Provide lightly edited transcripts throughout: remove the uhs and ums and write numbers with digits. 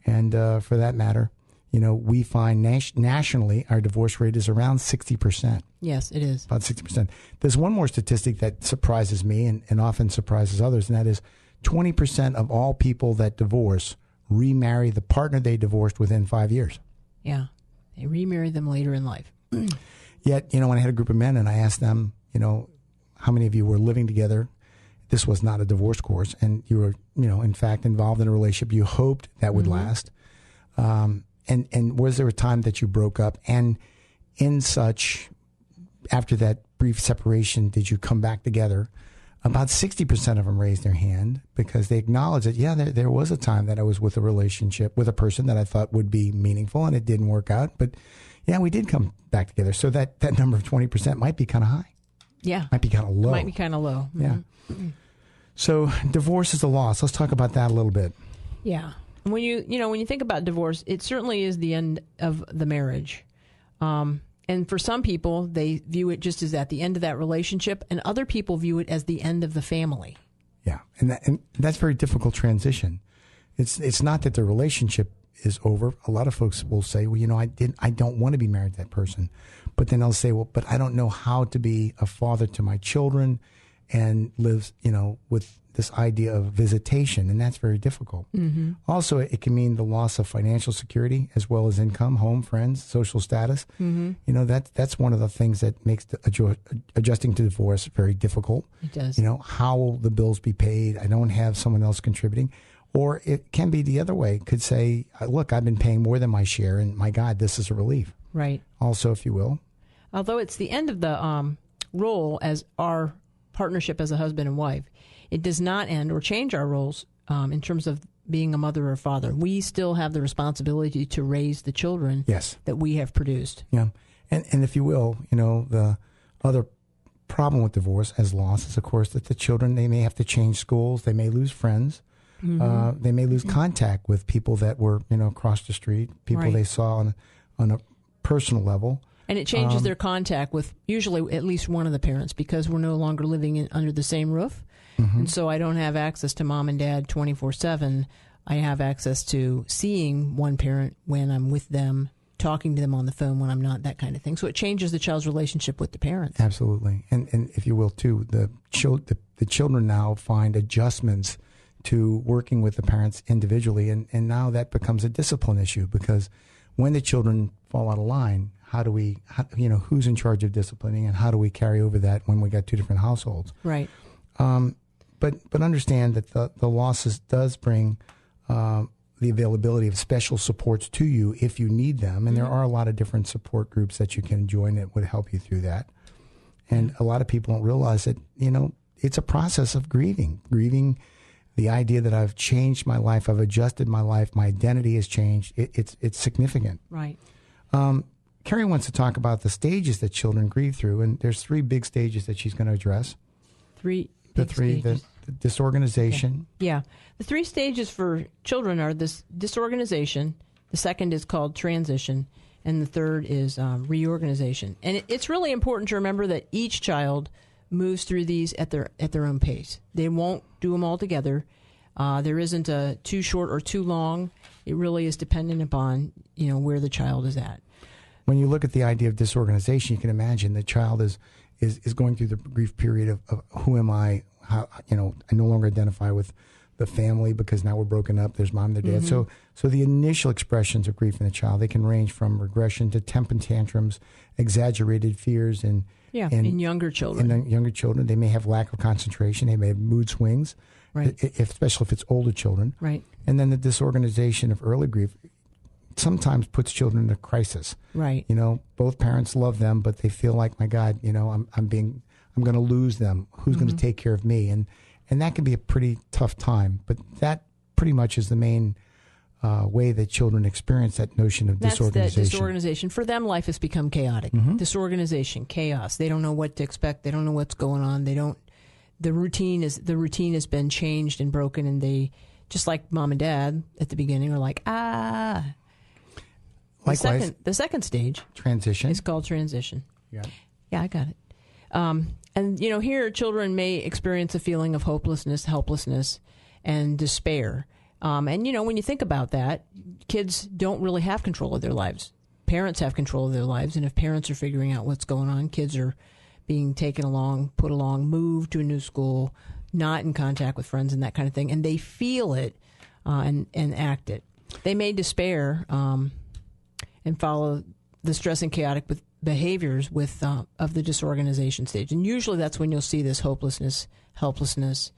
And for that matter, we find nationally our divorce rate is around 60%. Yes, it is. About 60%. There's one more statistic that surprises me and often surprises others, and that is 20% of all people that divorce remarry the partner they divorced within 5 years. Yeah. They remarry them later in life. Yet, when I had a group of men and I asked them, how many of you were living together? This was not a divorce course, and you were, in fact, involved in a relationship you hoped that would last. And was there a time that you broke up? And in such, after that brief separation, did you come back together? About 60% of them raised their hand because they acknowledged that, there was a time that I was with a relationship with a person that I thought would be meaningful, and it didn't work out. But, we did come back together. So that number of 20% might be kind of high. Yeah. Might be kind of low. Might be kind of low. Mm-hmm. Yeah. So divorce is a loss. Let's talk about that a little bit. Yeah. When you think about divorce, it certainly is the end of the marriage. And for some people, they view it just as at the end of that relationship, and other people view it as the end of the family. Yeah, and that's a very difficult transition. It's not that the relationship is over. A lot of folks will say, well, I don't want to be married to that person. But then they'll say, well, but I don't know how to be a father to my children and live, with this idea of visitation, and that's very difficult. Mm-hmm. Also, it can mean the loss of financial security as well as income, home, friends, social status. Mm-hmm. That's one of the things that makes adjusting to divorce very difficult. It does. How will the bills be paid? I don't have someone else contributing. Or it can be the other way. It could say, look, I've been paying more than my share, and my God, this is a relief. Right. Also, if you will. Although it's the end of the role as our partnership as a husband and wife, it does not end or change our roles in terms of being a mother or father. We still have the responsibility to raise the children that we have produced. Yeah. And if you will, the other problem with divorce as loss is, of course, that the children, they may have to change schools. They may lose friends. Mm-hmm. They may lose contact with people that were, across the street, people they saw on a personal level. And it changes their contact with usually at least one of the parents because we're no longer living under the same roof. Mm-hmm. And so I don't have access to mom and dad 24/7. I have access to seeing one parent when I'm with them, talking to them on the phone when I'm not, that kind of thing. So it changes the child's relationship with the parents. Absolutely. And if you will, too, the children now find adjustments to working with the parents individually. And now that becomes a discipline issue because when the children fall out of line, who's in charge of disciplining and how do we carry over that when we got two different households? Right. But understand that the losses does bring the availability of special supports to you if you need them. And there are a lot of different support groups that you can join that would help you through that. And a lot of people don't realize that, it's a process of grieving the idea that I've changed my life, I've adjusted my life, my identity has changed. It's significant. Right. Carrie wants to talk about the stages that children grieve through, and there's 3 big stages that she's going to address. The disorganization. Yeah. The 3 stages for children are this disorganization, the second is called transition, and the third is reorganization. And it's really important to remember that each child moves through these at their own pace. They won't do them all together. There isn't a too short or too long. It really is dependent upon, where the child is at. When you look at the idea of disorganization, you can imagine the child is going through the grief period of who am I? How, I no longer identify with the family because now we're broken up. There's mom and their dad. Mm-hmm. So the initial expressions of grief in the child, they can range from regression to temper tantrums, exaggerated fears, in younger children. In younger children, they may have lack of concentration. They may have mood swings, right? Especially if it's older children, right? And then the disorganization of early grief sometimes puts children in a crisis. Right. Both parents love them, but they feel like, my God, I'm going to lose them. Who's going to take care of me? And that can be a pretty tough time. But that pretty much is the main way that children experience that notion of disorganization. That's the disorganization. For them, life has become chaotic. Mm-hmm. Disorganization, chaos. They don't know what to expect. They don't know what's going on. The routine has been changed and broken, and they, just like mom and dad at the beginning, are like, Likewise, the second stage transition is called transition. Yeah, I got it. And here children may experience a feeling of hopelessness, helplessness, and despair. And, when you think about that, kids don't really have control of their lives. Parents have control of their lives. And if parents are figuring out what's going on, kids are being taken along, put along, moved to a new school, not in contact with friends and that kind of thing. And they feel it and act it. They may despair and follow the stress and chaotic behaviors of the disorganization stage. And usually that's when you'll see this hopelessness, helplessness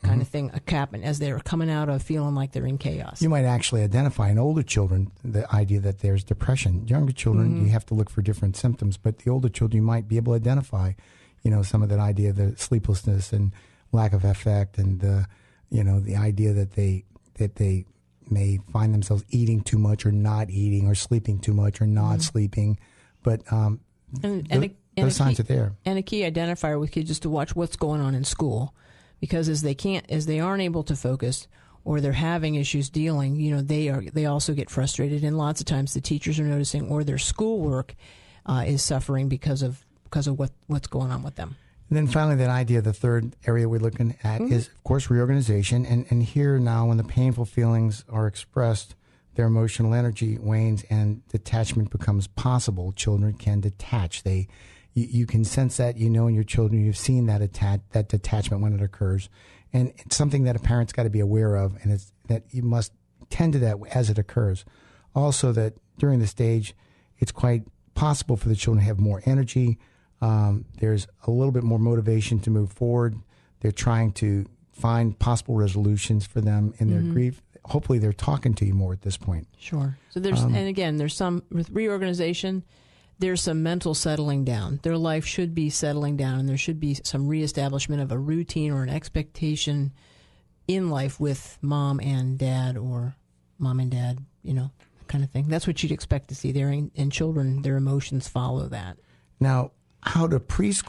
kind of thing happen as they're coming out of feeling like they're in chaos. You might actually identify in older children the idea that there's depression. Younger children, you have to look for different symptoms, but the older children, you might be able to identify, some of that idea of the sleeplessness and lack of affect, and the idea that they may find themselves eating too much or not eating, or sleeping too much or not sleeping. But those signs are there. And a key identifier with kids is to watch what's going on in school. Because as they aren't able to focus, or they're having issues dealing, they also get frustrated, and lots of times the teachers are noticing, or their schoolwork is suffering because of what's going on with them. And then finally, that idea, the third area we're looking at is, of course, reorganization. And here now, when the painful feelings are expressed, their emotional energy wanes and detachment becomes possible. Children can detach. You can sense that, in your children, you've seen that detachment when it occurs. And it's something that a parent's got to be aware of, and it's that you must tend to that as it occurs. Also, that during the stage, it's quite possible for the children to have more energy. There's a little bit more motivation to move forward. They're trying to find possible resolutions for them in their grief. Hopefully, they're talking to you more at this point. Sure. So there's some with reorganization. There's some mental settling down. Their life should be settling down, and there should be some reestablishment of a routine or an expectation in life with mom and dad, or mom and dad, kind of thing. That's what you'd expect to see there. And children, their emotions follow that. Now, how do preschool